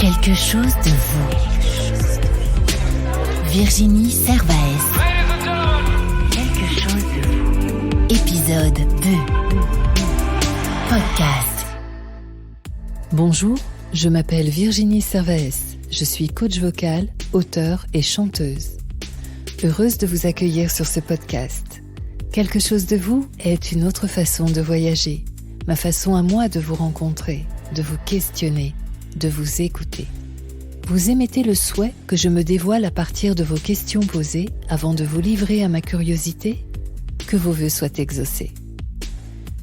Quelque chose de vous. Virginie Servaes. Quelque chose de vous. Épisode 2. Podcast. Bonjour, je m'appelle Virginie Servaes. Je suis coach vocal, auteure et chanteuse. Heureuse de vous accueillir sur ce podcast. Quelque chose de vous est une autre façon de voyager. Ma façon à moi de vous rencontrer, de vous questionner, de vous écouter. Vous émettez le souhait que je me dévoile à partir de vos questions posées avant de vous livrer à ma curiosité? Que vos vœux soient exaucés.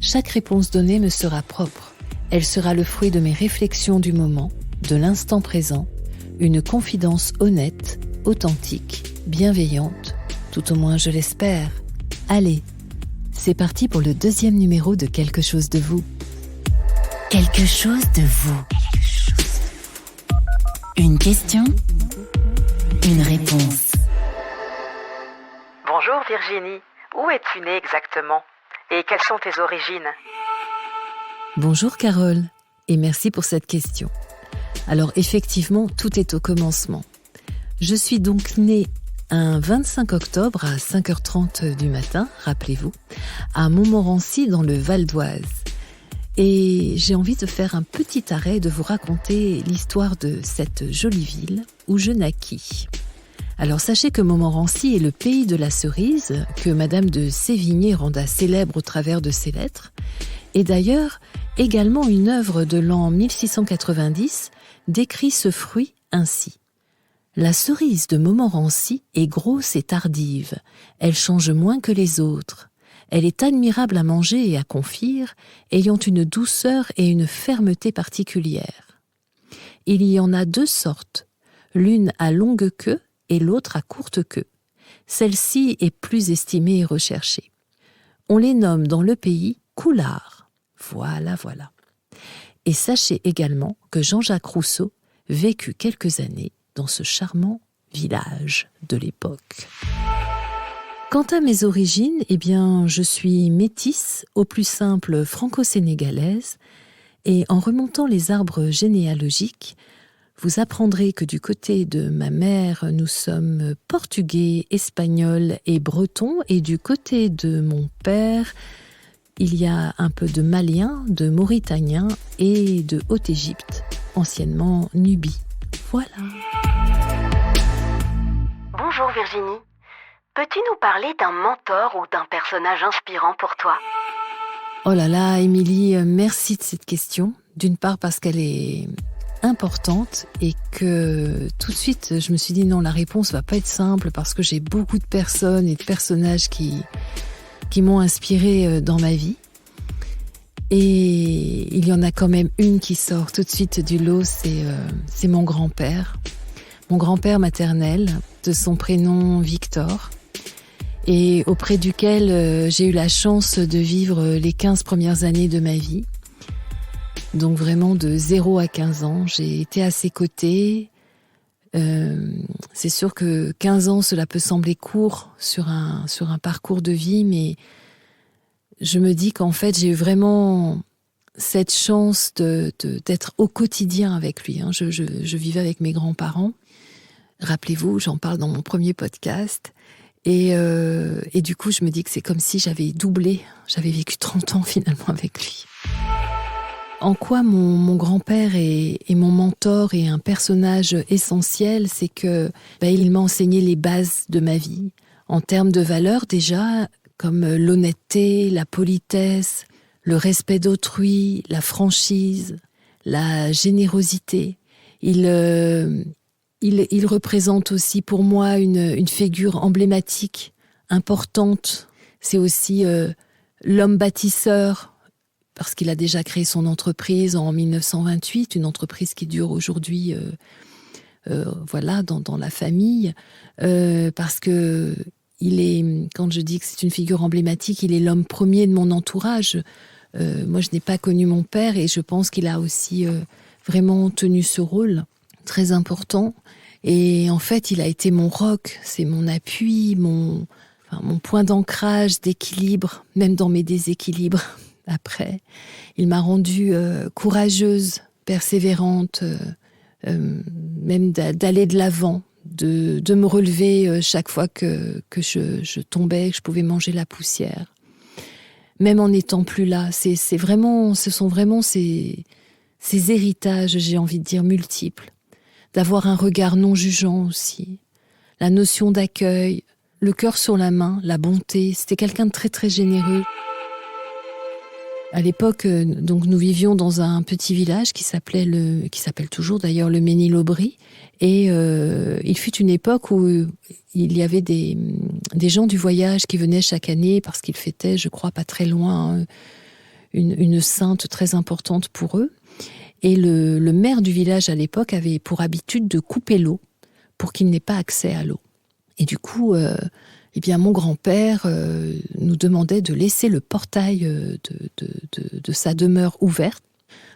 Chaque réponse donnée me sera propre. Elle sera le fruit de mes réflexions du moment, de l'instant présent, une confidence honnête, authentique, bienveillante, tout au moins je l'espère. Allez, c'est parti pour le 2e numéro de Quelque chose de vous. Quelque chose de vous. Une question, une réponse. Bonjour Virginie, où es-tu née exactement? Et quelles sont tes origines? Bonjour Carole, et merci pour cette question. Alors effectivement, tout est au commencement. Je suis donc née un 25 octobre à 5h30 du matin, rappelez-vous, à Montmorency dans le Val d'Oise. Et j'ai envie de faire un petit arrêt et de vous raconter l'histoire de cette jolie ville où je naquis. Alors sachez que Montmorency est le pays de la cerise, que Madame de Sévigné renda célèbre au travers de ses lettres, et d'ailleurs également une œuvre de l'an 1690 décrit ce fruit ainsi. La cerise de Montmorency est grosse et tardive, elle change moins que les autres. Elle est admirable à manger et à confire, ayant une douceur et une fermeté particulières. Il y en a 2 sortes, l'une à longue queue et l'autre à courte queue. Celle-ci est plus estimée et recherchée. On les nomme dans le pays coulards. Voilà. Et sachez également que Jean-Jacques Rousseau vécut quelques années dans ce charmant village de l'époque. Quant à mes origines, je suis métisse, au plus simple franco-sénégalaise, et en remontant les arbres généalogiques, vous apprendrez que du côté de ma mère, nous sommes portugais, espagnols et bretons, et du côté de mon père, il y a un peu de malien, de mauritanien et de Haute-Égypte, anciennement Nubie. Voilà. Bonjour Virginie, peux-tu nous parler d'un mentor ou d'un personnage inspirant pour toi? Oh là là, Émilie, merci de cette question. D'une part parce qu'elle est importante et que tout de suite, je me suis dit non, la réponse va pas être simple parce que j'ai beaucoup de personnes et de personnages qui m'ont inspirée dans ma vie. Et il y en a quand même une qui sort tout de suite du lot, c'est mon grand-père. Mon grand-père maternel, de son prénom Victor, et auprès duquel j'ai eu la chance de vivre les 15 premières années de ma vie. Donc vraiment de 0 à 15 ans, j'ai été à ses côtés. C'est sûr que 15 ans, cela peut sembler court sur un parcours de vie, mais je me dis qu'en fait, j'ai eu vraiment cette chance d'être au quotidien avec lui. Je vivais avec mes grands-parents. Rappelez-vous, j'en parle dans mon premier podcast. Et du coup, je me dis que c'est comme si j'avais doublé. J'avais vécu 30 ans finalement avec lui. En quoi mon grand-père est mon mentor et un personnage essentiel, c'est que il m'a enseigné les bases de ma vie. En termes de valeurs déjà, comme l'honnêteté, la politesse, le respect d'autrui, la franchise, la générosité. Il représente aussi pour moi une figure emblématique, importante. C'est aussi l'homme bâtisseur, parce qu'il a déjà créé son entreprise en 1928, une entreprise qui dure aujourd'hui dans la famille, parce que quand je dis que c'est une figure emblématique, il est l'homme premier de mon entourage. Moi, je n'ai pas connu mon père et je pense qu'il a aussi vraiment tenu ce rôle très important. Et en fait, il a été mon roc, c'est mon appui, mon point d'ancrage, d'équilibre, même dans mes déséquilibres. Après, il m'a rendue courageuse, persévérante, même d'aller de l'avant, de me relever chaque fois que je tombais, que je pouvais manger la poussière. Même en n'étant plus là, ce sont vraiment ces héritages, j'ai envie de dire, multiples. D'avoir un regard non jugeant aussi. La notion d'accueil, le cœur sur la main, la bonté. C'était quelqu'un de très très généreux. À l'époque, donc nous vivions dans un petit village qui s'appelle toujours d'ailleurs le Ménil-Aubry. Et il fut une époque où il y avait des gens du voyage qui venaient chaque année parce qu'ils fêtaient, je crois, pas très loin, une sainte très importante pour eux. Et le maire du village à l'époque avait pour habitude de couper l'eau pour qu'il n'ait pas accès à l'eau. Et du coup, mon grand-père nous demandait de laisser le portail de sa demeure ouverte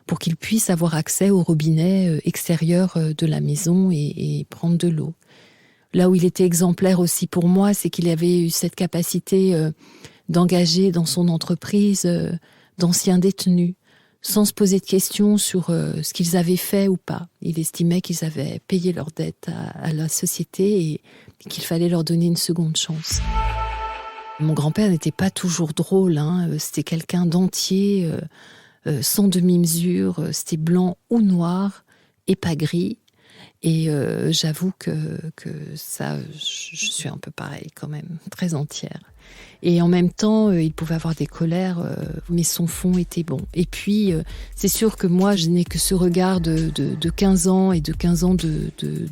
pour qu'il puisse avoir accès au robinet extérieur de la maison et prendre de l'eau. Là où il était exemplaire aussi pour moi, c'est qu'il avait eu cette capacité d'engager dans son entreprise d'anciens détenus, sans se poser de questions sur ce qu'ils avaient fait ou pas. Il estimait qu'ils avaient payé leurs dettes à la société et qu'il fallait leur donner une seconde chance. Mon grand-père n'était pas toujours drôle, c'était quelqu'un d'entier, sans demi-mesure, c'était blanc ou noir et pas gris. Et j'avoue que ça, je suis un peu pareil quand même, très entière. Et en même temps, il pouvait avoir des colères, mais son fond était bon. Et puis, c'est sûr que moi, je n'ai que ce regard de 15 ans et de 15 ans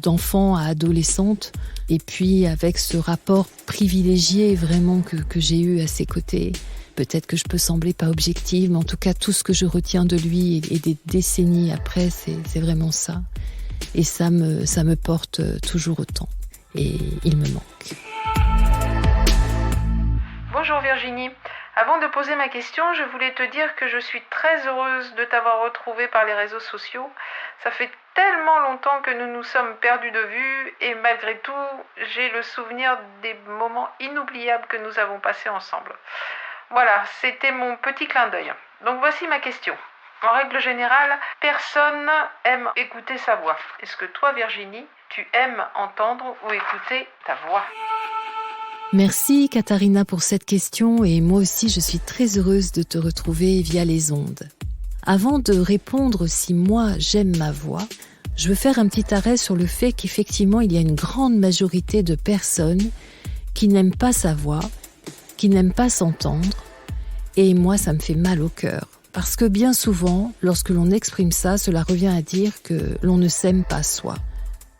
d'enfant à adolescente. Et puis, avec ce rapport privilégié vraiment que j'ai eu à ses côtés. Peut-être que je peux sembler pas objective, mais en tout cas, tout ce que je retiens de lui et des décennies après, c'est vraiment ça. Et ça me porte toujours autant. Et il me manque. Bonjour Virginie. Avant de poser ma question, je voulais te dire que je suis très heureuse de t'avoir retrouvée par les réseaux sociaux. Ça fait tellement longtemps que nous nous sommes perdus de vue et malgré tout, j'ai le souvenir des moments inoubliables que nous avons passés ensemble. Voilà, c'était mon petit clin d'œil. Donc voici ma question. En règle générale, personne aime écouter sa voix. Est-ce que toi, Virginie, tu aimes entendre ou écouter ta voix ? Merci Katharina pour cette question et moi aussi je suis très heureuse de te retrouver via les ondes. Avant de répondre si moi j'aime ma voix, je veux faire un petit arrêt sur le fait qu'effectivement il y a une grande majorité de personnes qui n'aiment pas sa voix, qui n'aiment pas s'entendre et moi ça me fait mal au cœur. Parce que bien souvent, lorsque l'on exprime ça, cela revient à dire que l'on ne s'aime pas soi.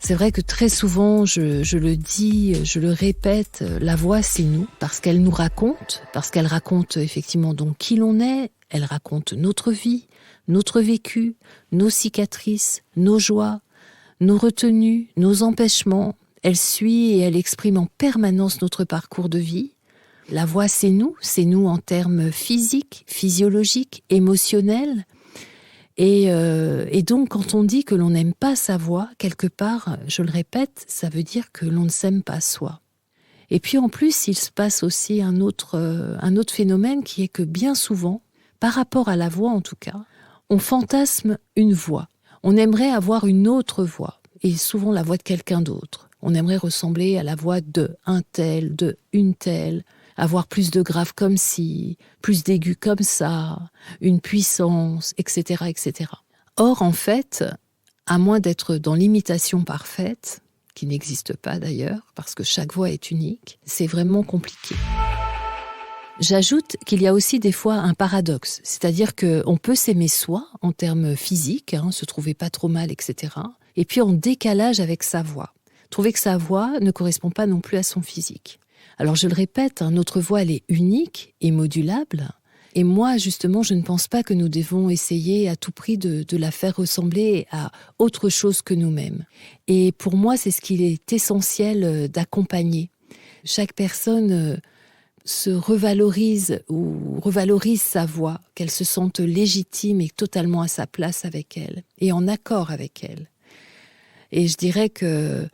C'est vrai que très souvent, je le dis, je le répète, la voix c'est nous, parce qu'elle nous raconte, parce qu'elle raconte effectivement donc qui l'on est, elle raconte notre vie, notre vécu, nos cicatrices, nos joies, nos retenues, nos empêchements. Elle suit et elle exprime en permanence notre parcours de vie. La voix c'est nous en termes physiques, physiologiques, émotionnels. Et donc, quand on dit que l'on n'aime pas sa voix, quelque part, je le répète, ça veut dire que l'on ne s'aime pas soi. Et puis en plus, il se passe aussi un autre phénomène qui est que bien souvent, par rapport à la voix en tout cas, on fantasme une voix. On aimerait avoir une autre voix, et souvent la voix de quelqu'un d'autre. On aimerait ressembler à la voix de un tel, de une telle, avoir plus de grave comme ci, plus d'aigu comme ça, une puissance, etc., etc. Or, en fait, à moins d'être dans l'imitation parfaite, qui n'existe pas d'ailleurs, parce que chaque voix est unique, c'est vraiment compliqué. J'ajoute qu'il y a aussi des fois un paradoxe, c'est-à-dire qu'on peut s'aimer soi en termes physiques, se trouver pas trop mal, etc., et puis en décalage avec sa voix. Trouver que sa voix ne correspond pas non plus à son physique. Alors je le répète, notre voix elle est unique et modulable. Et moi, justement, je ne pense pas que nous devons essayer à tout prix de la faire ressembler à autre chose que nous-mêmes. Et pour moi, c'est ce qu'il est essentiel d'accompagner. Chaque personne se revalorise ou revalorise sa voix, qu'elle se sente légitime et totalement à sa place avec elle, et en accord avec elle. Et je dirais que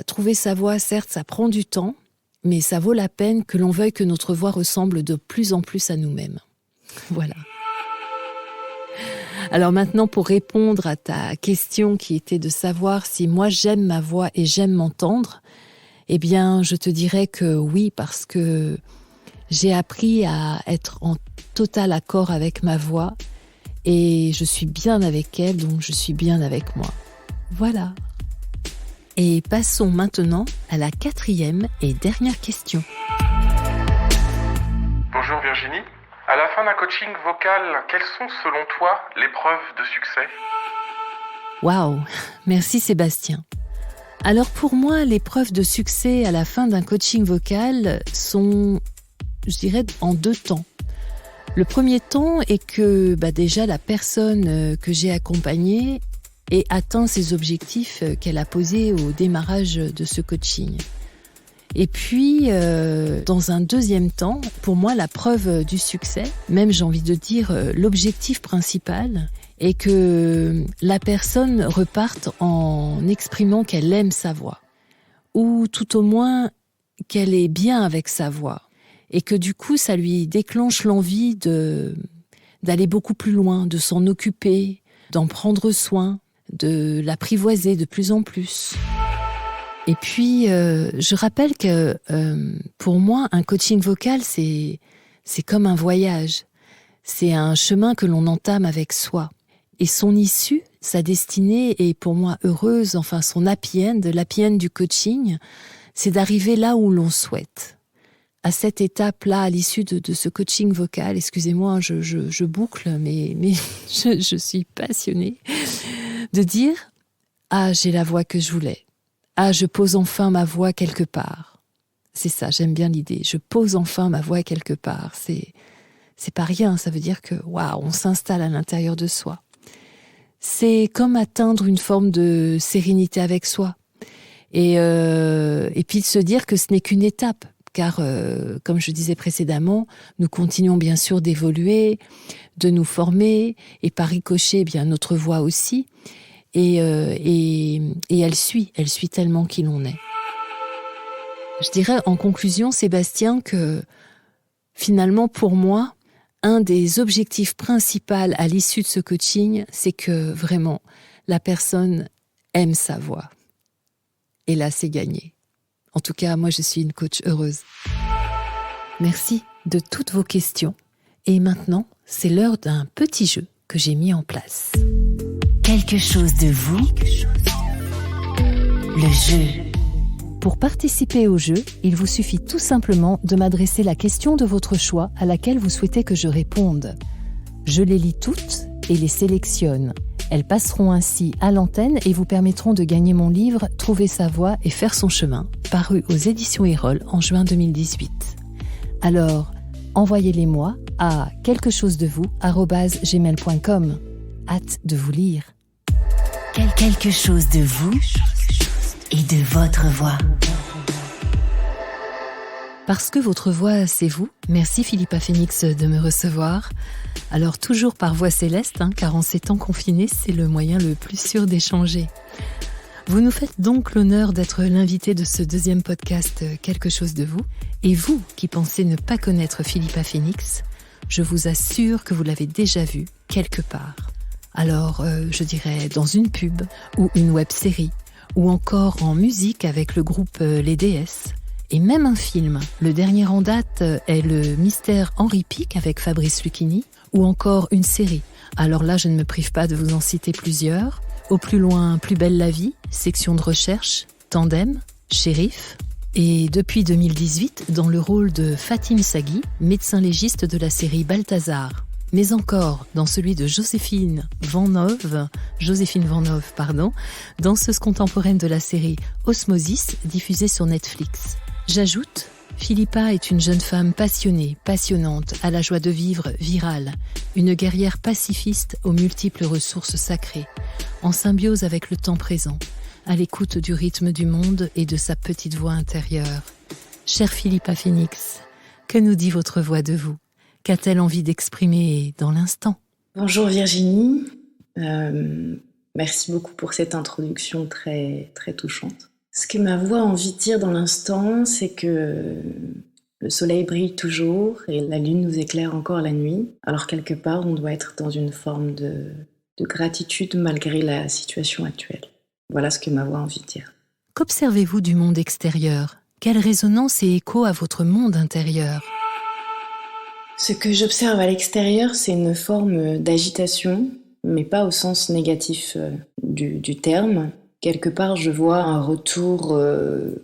trouver sa voix, certes, ça prend du temps, mais ça vaut la peine que l'on veuille que notre voix ressemble de plus en plus à nous-mêmes. Voilà. Alors maintenant, pour répondre à ta question qui était de savoir si moi j'aime ma voix et j'aime m'entendre, eh bien, je te dirais que oui, parce que j'ai appris à être en total accord avec ma voix et je suis bien avec elle, donc je suis bien avec moi. Voilà. Et passons maintenant à la 4e et dernière question. Bonjour Virginie. À la fin d'un coaching vocal, quelles sont selon toi les preuves de succès ? Waouh, merci Sébastien. Alors pour moi, les preuves de succès à la fin d'un coaching vocal sont, je dirais, en 2 temps. Le premier temps est que déjà la personne que j'ai accompagnée ait atteint ses objectifs qu'elle a posés au démarrage de ce coaching. Et puis, dans un 2e temps, pour moi, la preuve du succès, même j'ai envie de dire l'objectif principal, est que la personne reparte en exprimant qu'elle aime sa voix, ou tout au moins qu'elle est bien avec sa voix, et que du coup, ça lui déclenche l'envie d'aller beaucoup plus loin, de s'en occuper, d'en prendre soin, de l'apprivoiser de plus en plus. Et puis, je rappelle que pour moi, un coaching vocal, c'est comme un voyage. C'est un chemin que l'on entame avec soi. Et son issue, sa destinée est pour moi heureuse, enfin son happy end du coaching, c'est d'arriver là où l'on souhaite. À cette étape-là, à l'issue de ce coaching vocal, excusez-moi, je boucle, mais je suis passionnée, de dire « Ah, j'ai la voix que je voulais. Ah, je pose enfin ma voix quelque part. » C'est ça, j'aime bien l'idée. Je pose enfin ma voix quelque part. C'est pas rien, ça veut dire que, waouh, on s'installe à l'intérieur de soi. C'est comme atteindre une forme de sérénité avec soi. Et puis de se dire que ce n'est qu'une étape. Car, comme je disais précédemment, nous continuons bien sûr d'évoluer, de nous former, et par ricochet, bien notre voix aussi. Et elle suit tellement qui l'on est. Je dirais en conclusion, Sébastien, que finalement pour moi, un des objectifs principaux à l'issue de ce coaching, c'est que vraiment la personne aime sa voix. Et là, c'est gagné. En tout cas, moi je suis une coach heureuse. Merci de toutes vos questions. Et maintenant, c'est l'heure d'un petit jeu que j'ai mis en place. Quelque chose de vous. Le jeu. Pour participer au jeu, il vous suffit tout simplement de m'adresser la question de votre choix à laquelle vous souhaitez que je réponde. Je les lis toutes et les sélectionne. Elles passeront ainsi à l'antenne et vous permettront de gagner mon livre « Trouver sa voix et faire son chemin » paru aux éditions Erol en juin 2018. Alors, envoyez-les-moi à quelquechosdevous@gmail.com. Hâte de vous lire. Quelque chose de vous et de votre voix. Parce que votre voix, c'est vous. Merci Philippa Phoenix de me recevoir. Alors toujours par voix céleste, car en ces temps confinés, c'est le moyen le plus sûr d'échanger. Vous nous faites donc l'honneur d'être l'invité de ce 2e podcast Quelque chose de vous. Et vous qui pensez ne pas connaître Philippa Phoenix, je vous assure que vous l'avez déjà vue quelque part. Alors, je dirais dans une pub ou une web-série, ou encore en musique avec le groupe Les DS. Et même un film. Le dernier en date est Le Mystère Henri Pic avec Fabrice Lucchini, ou encore une série. Alors là, je ne me prive pas de vous en citer plusieurs. Au plus loin, Plus belle la vie, Section de recherche, Tandem, Shérif. Et depuis 2018, dans le rôle de Fatim Saghi, médecin légiste de la série Balthazar. Mais encore dans celui de Joséphine Vanhove, danseuse contemporaine de la série Osmosis, diffusée sur Netflix. J'ajoute, Philippa est une jeune femme passionnée, passionnante, à la joie de vivre, virale, une guerrière pacifiste aux multiples ressources sacrées, en symbiose avec le temps présent, à l'écoute du rythme du monde et de sa petite voix intérieure. Chère Philippa Phoenix, que nous dit votre voix de vous ? Qu'a-t-elle envie d'exprimer dans l'instant ? Bonjour Virginie, merci beaucoup pour cette introduction très, très touchante. Ce que ma voix a envie de dire dans l'instant, c'est que le soleil brille toujours et la lune nous éclaire encore la nuit. Alors quelque part, on doit être dans une forme de de gratitude malgré la situation actuelle. Voilà ce que ma voix a envie de dire. Qu'observez-vous du monde extérieur ? Quelle résonance et écho à votre monde intérieur ? Ce que j'observe à l'extérieur, c'est une forme d'agitation, mais pas au sens négatif du terme. Quelque part, je vois un retour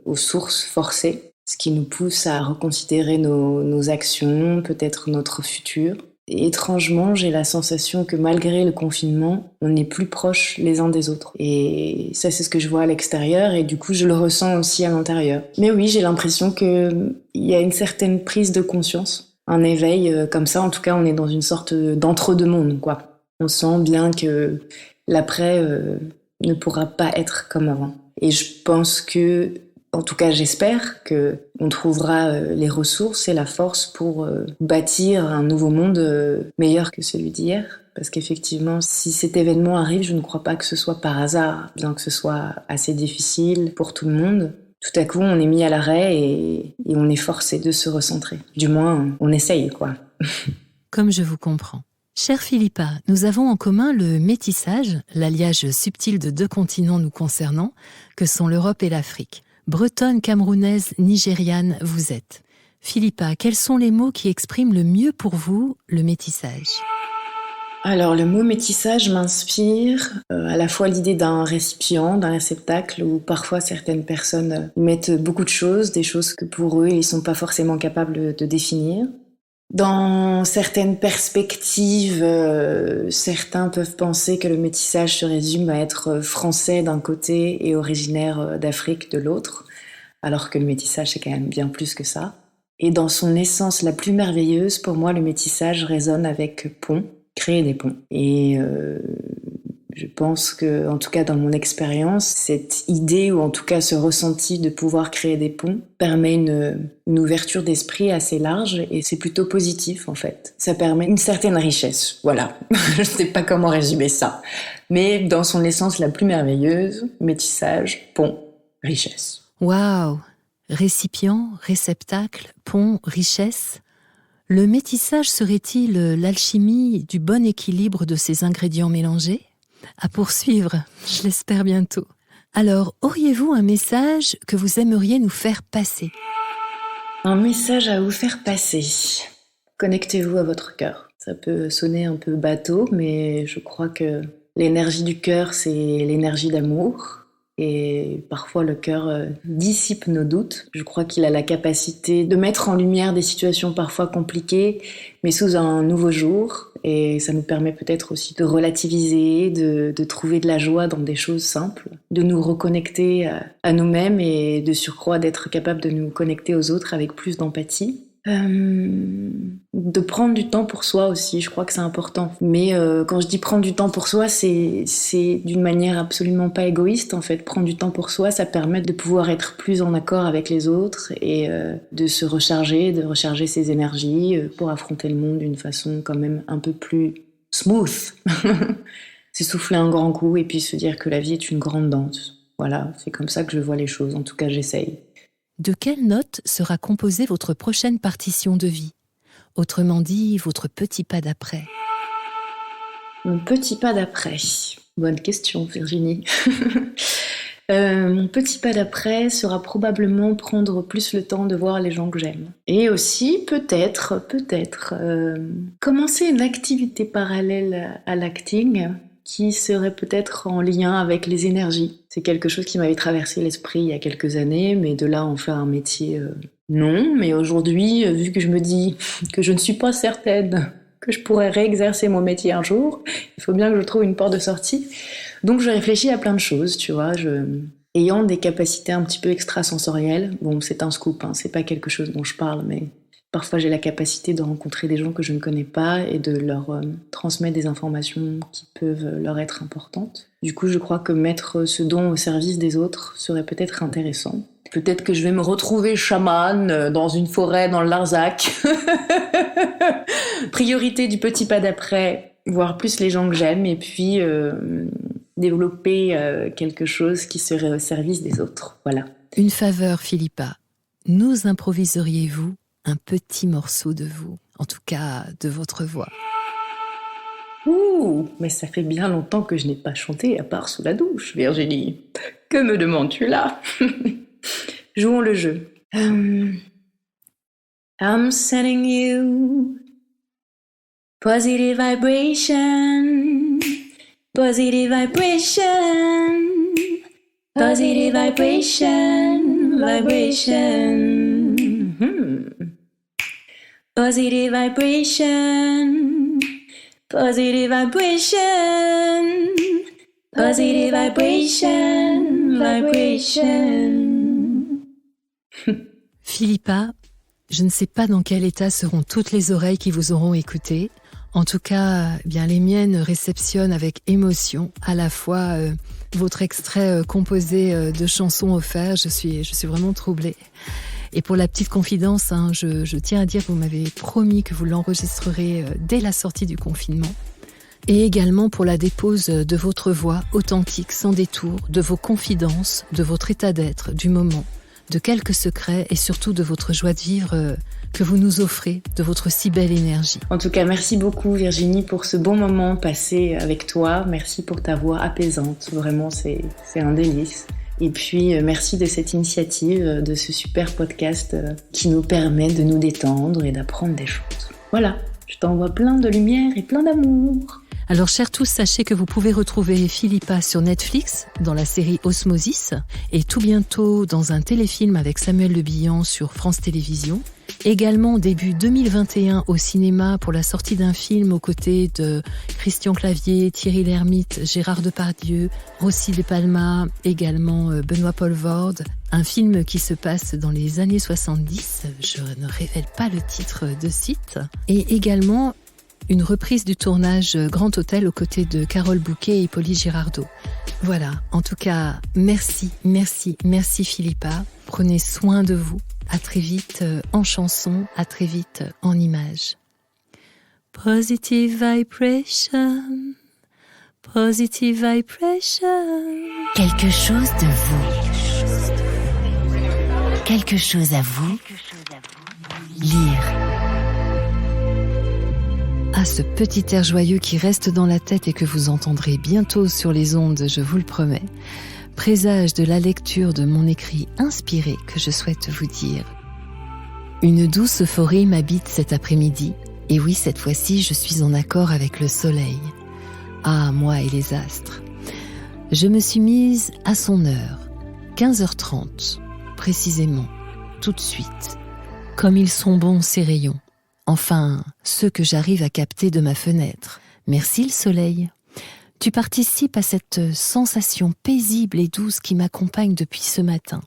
aux sources forcées, ce qui nous pousse à reconsidérer nos actions, peut-être notre futur. Et étrangement, j'ai la sensation que malgré le confinement, on est plus proches les uns des autres. Et ça, c'est ce que je vois à l'extérieur et du coup, je le ressens aussi à l'intérieur. Mais oui, j'ai l'impression qu'il y a une certaine prise de conscience, un éveil comme ça. En tout cas, on est dans une sorte d'entre-deux-mondes, quoi. On sent bien que l'après ne pourra pas être comme avant. Et je pense que, en tout cas j'espère, qu'on trouvera les ressources et la force pour bâtir un nouveau monde meilleur que celui d'hier. Parce qu'effectivement, si cet événement arrive, je ne crois pas que ce soit par hasard, bien que ce soit assez difficile pour tout le monde. Tout à coup, on est mis à l'arrêt et on est forcé de se recentrer. Du moins, on essaye, quoi. Comme je vous comprends. Chère Philippa, nous avons en commun le métissage, l'alliage subtil de deux continents nous concernant, que sont l'Europe et l'Afrique. Bretonne, camerounaise, nigériane, vous êtes. Philippa, quels sont les mots qui expriment le mieux pour vous le métissage ? Alors, le mot métissage m'inspire à la fois l'idée d'un récipient, d'un réceptacle, où parfois certaines personnes mettent beaucoup de choses, des choses que pour eux, ils ne sont pas forcément capables de définir. Dans certaines perspectives, certains peuvent penser que le métissage se résume à être français d'un côté et originaire d'Afrique de l'autre, alors que le métissage c'est quand même bien plus que ça. Et dans son essence la plus merveilleuse, pour moi le métissage résonne avec pont, créer des ponts. Et je pense que, en tout cas dans mon expérience, cette idée ou en tout cas ce ressenti de pouvoir créer des ponts permet une ouverture d'esprit assez large et c'est plutôt positif en fait. Ça permet une certaine richesse, voilà. Je ne sais pas comment résumer ça. Mais dans son essence la plus merveilleuse, métissage, pont, richesse. Waouh ! Récipient, réceptacle, pont, richesse. Le métissage serait-il l'alchimie du bon équilibre de ces ingrédients mélangés ? À poursuivre, je l'espère bientôt. Alors, auriez-vous un message que vous aimeriez nous faire passer ? Un message à vous faire passer. Connectez-vous à votre cœur. Ça peut sonner un peu bateau, mais je crois que l'énergie du cœur, c'est l'énergie d'amour. Et parfois, le cœur dissipe nos doutes. Je crois qu'il a la capacité de mettre en lumière des situations parfois compliquées, mais sous un nouveau jour. Et ça nous permet peut-être aussi de relativiser, de trouver de la joie dans des choses simples, de nous reconnecter à nous-mêmes et de surcroît d'être capable de nous connecter aux autres avec plus d'empathie. De prendre du temps pour soi aussi, je crois que c'est important. Mais quand je dis prendre du temps pour soi, c'est d'une manière absolument pas égoïste en fait. Prendre du temps pour soi, ça permet de pouvoir être plus en accord avec les autres et de se recharger, de recharger ses énergies pour affronter le monde d'une façon quand même un peu plus smooth. C'est souffler un grand coup et puis se dire que la vie est une grande danse. Voilà, c'est comme ça que je vois les choses, en tout cas j'essaye. De quelle note sera composée votre prochaine partition de vie ? Autrement dit, votre petit pas d'après. Mon petit pas d'après. Bonne question, Virginie. Mon petit pas d'après sera probablement prendre plus le temps de voir les gens que j'aime. Et aussi, peut-être, commencer une activité parallèle à l'acting qui serait peut-être en lien avec les énergies. C'est quelque chose qui m'avait traversé l'esprit il y a quelques années, mais de là en faire un métier, non. Mais aujourd'hui, vu que je me dis que je ne suis pas certaine que je pourrais réexercer mon métier un jour, il faut bien que je trouve une porte de sortie. Donc je réfléchis à plein de choses, tu vois. Ayant des capacités un petit peu extrasensorielles, bon c'est un scoop, hein, c'est pas quelque chose dont je parle, mais parfois j'ai la capacité de rencontrer des gens que je ne connais pas et de leur transmettre des informations qui peuvent leur être importantes. Du coup, je crois que mettre ce don au service des autres serait peut-être intéressant. Peut-être que je vais me retrouver chamane dans une forêt dans le Larzac. Priorité du petit pas d'après, voir plus les gens que j'aime et puis développer quelque chose qui serait au service des autres. Voilà. Une faveur, Philippa. Nous improviseriez-vous un petit morceau de vous, en tout cas de votre voix? Ouh, mais ça fait bien longtemps que je n'ai pas chanté à part sous la douche, Virginie. Que me demandes-tu là? Jouons le jeu. I'm sending you positive vibration, positive vibration, positive vibration, vibration. Positive vibration, positive vibration, positive vibration, vibration. Philippa, je ne sais pas dans quel état seront toutes les oreilles qui vous auront écouté. En tout cas, bien les miennes réceptionnent avec émotion à la fois votre extrait composé de chansons offertes. Je suis vraiment troublée. Et pour la petite confidence, je tiens à dire que vous m'avez promis que vous l'enregistrerez dès la sortie du confinement. Et également pour la dépose de votre voix authentique, sans détour, de vos confidences, de votre état d'être, du moment, de quelques secrets et surtout de votre joie de vivre que vous nous offrez, de votre si belle énergie. En tout cas, merci beaucoup Virginie pour ce bon moment passé avec toi. Merci pour ta voix apaisante. Vraiment, c'est un délice. Et puis, merci de cette initiative, de ce super podcast qui nous permet de nous détendre et d'apprendre des choses. Voilà, je t'envoie plein de lumière et plein d'amour. Alors, chers tous, sachez que vous pouvez retrouver Philippa sur Netflix, dans la série Osmosis, et tout bientôt dans un téléfilm avec Samuel Le Bihan sur France Télévisions. Également début 2021 au cinéma pour la sortie d'un film aux côtés de Christian Clavier, Thierry Lhermitte, Gérard Depardieu, Rossi de Palma, également Benoît Poelvoorde. Un film qui se passe dans les années 70, je ne révèle pas le titre de site. Et également une reprise du tournage Grand Hôtel aux côtés de Carole Bouquet et Pauline Girardot. Voilà, en tout cas, merci Philippa. Prenez soin de vous. À très vite en chanson, à très vite en images. Positive vibration, positive vibration. Quelque chose de vous. Quelque chose à vous. Lire. Ah, ce petit air joyeux qui reste dans la tête et que vous entendrez bientôt sur les ondes, je vous le promets, présage de la lecture de mon écrit inspiré que je souhaite vous dire. Une douce euphorie m'habite cet après-midi, et oui, cette fois-ci, je suis en accord avec le soleil. Ah, moi et les astres. Je me suis mise à son heure, 15h30, précisément, tout de suite. Comme ils sont bons ces rayons, enfin, ceux que j'arrive à capter de ma fenêtre. Merci le soleil. Tu participes à cette sensation paisible et douce qui m'accompagne depuis ce matin.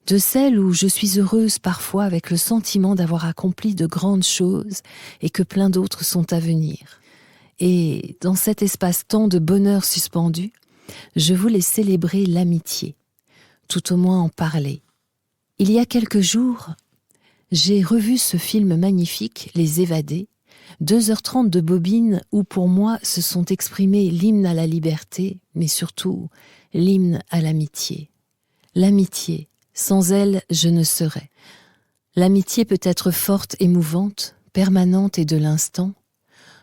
De celle où je suis heureuse parfois avec le sentiment d'avoir accompli de grandes choses et que plein d'autres sont à venir. Et dans cet espace-temps de bonheur suspendu, je voulais célébrer l'amitié, tout au moins en parler. Il y a quelques jours, j'ai revu ce film magnifique, Les Évadés, 2h30 de bobine où pour moi se sont exprimés l'hymne à la liberté, mais surtout l'hymne à l'amitié. L'amitié, sans elle, je ne serais. L'amitié peut être forte, émouvante, permanente et de l'instant.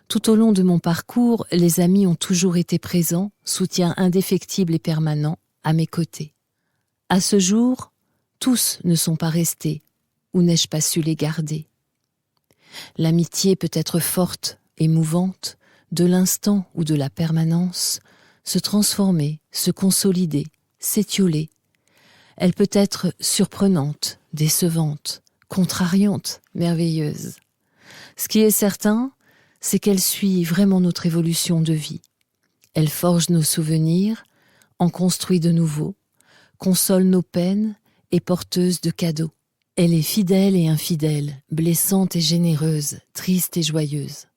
Tout au long de mon parcours, les amis ont toujours été présents, soutien indéfectible et permanent, à mes côtés. À ce jour, tous ne sont pas restés, ou n'ai-je pas su les garder. L'amitié peut être forte, émouvante, de l'instant ou de la permanence, se transformer, se consolider, s'étioler. Elle peut être surprenante, décevante, contrariante, merveilleuse. Ce qui est certain, c'est qu'elle suit vraiment notre évolution de vie. Elle forge nos souvenirs, en construit de nouveaux, console nos peines et porteuse de cadeaux. Elle est fidèle et infidèle, blessante et généreuse, triste et joyeuse.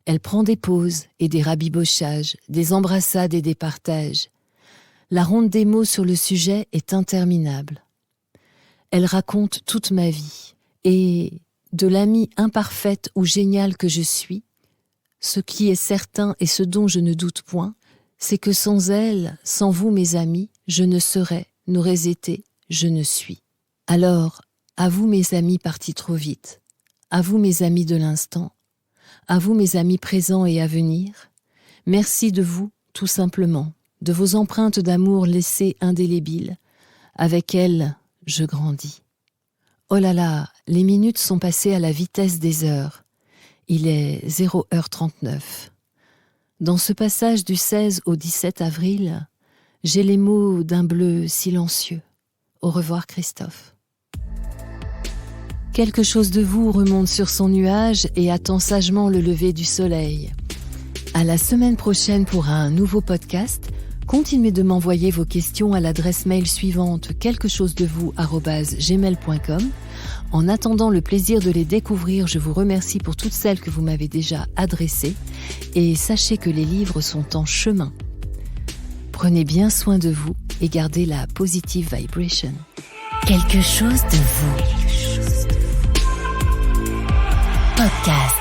Elle prend des pauses et des rabibochages, des embrassades et des partages. La ronde des mots sur le sujet est interminable. Elle raconte toute ma vie, et de l'amie imparfaite ou géniale que je suis, ce qui est certain et ce dont je ne doute point, c'est que sans elle, sans vous mes amis, je ne serais, n'aurais été, je ne suis. Alors, à vous mes amis partis trop vite, à vous mes amis de l'instant, À vous mes amis présents et à venir, merci de vous, tout simplement, de vos empreintes d'amour laissées indélébiles. Avec elles, je grandis. Oh là là, les minutes sont passées à la vitesse des heures. Il est 0h39. Dans ce passage du 16 au 17 avril, j'ai les mots d'un bleu silencieux. Au revoir Christophe. Quelque chose de vous remonte sur son nuage et attend sagement le lever du soleil. À la semaine prochaine pour un nouveau podcast. Continuez de m'envoyer vos questions à l'adresse mail suivante quelquechosdevous@gmail.com. En attendant le plaisir de les découvrir, je vous remercie pour toutes celles que vous m'avez déjà adressées et sachez que les livres sont en chemin. Prenez bien soin de vous et gardez la positive vibration. Quelque chose de vous. Podcast.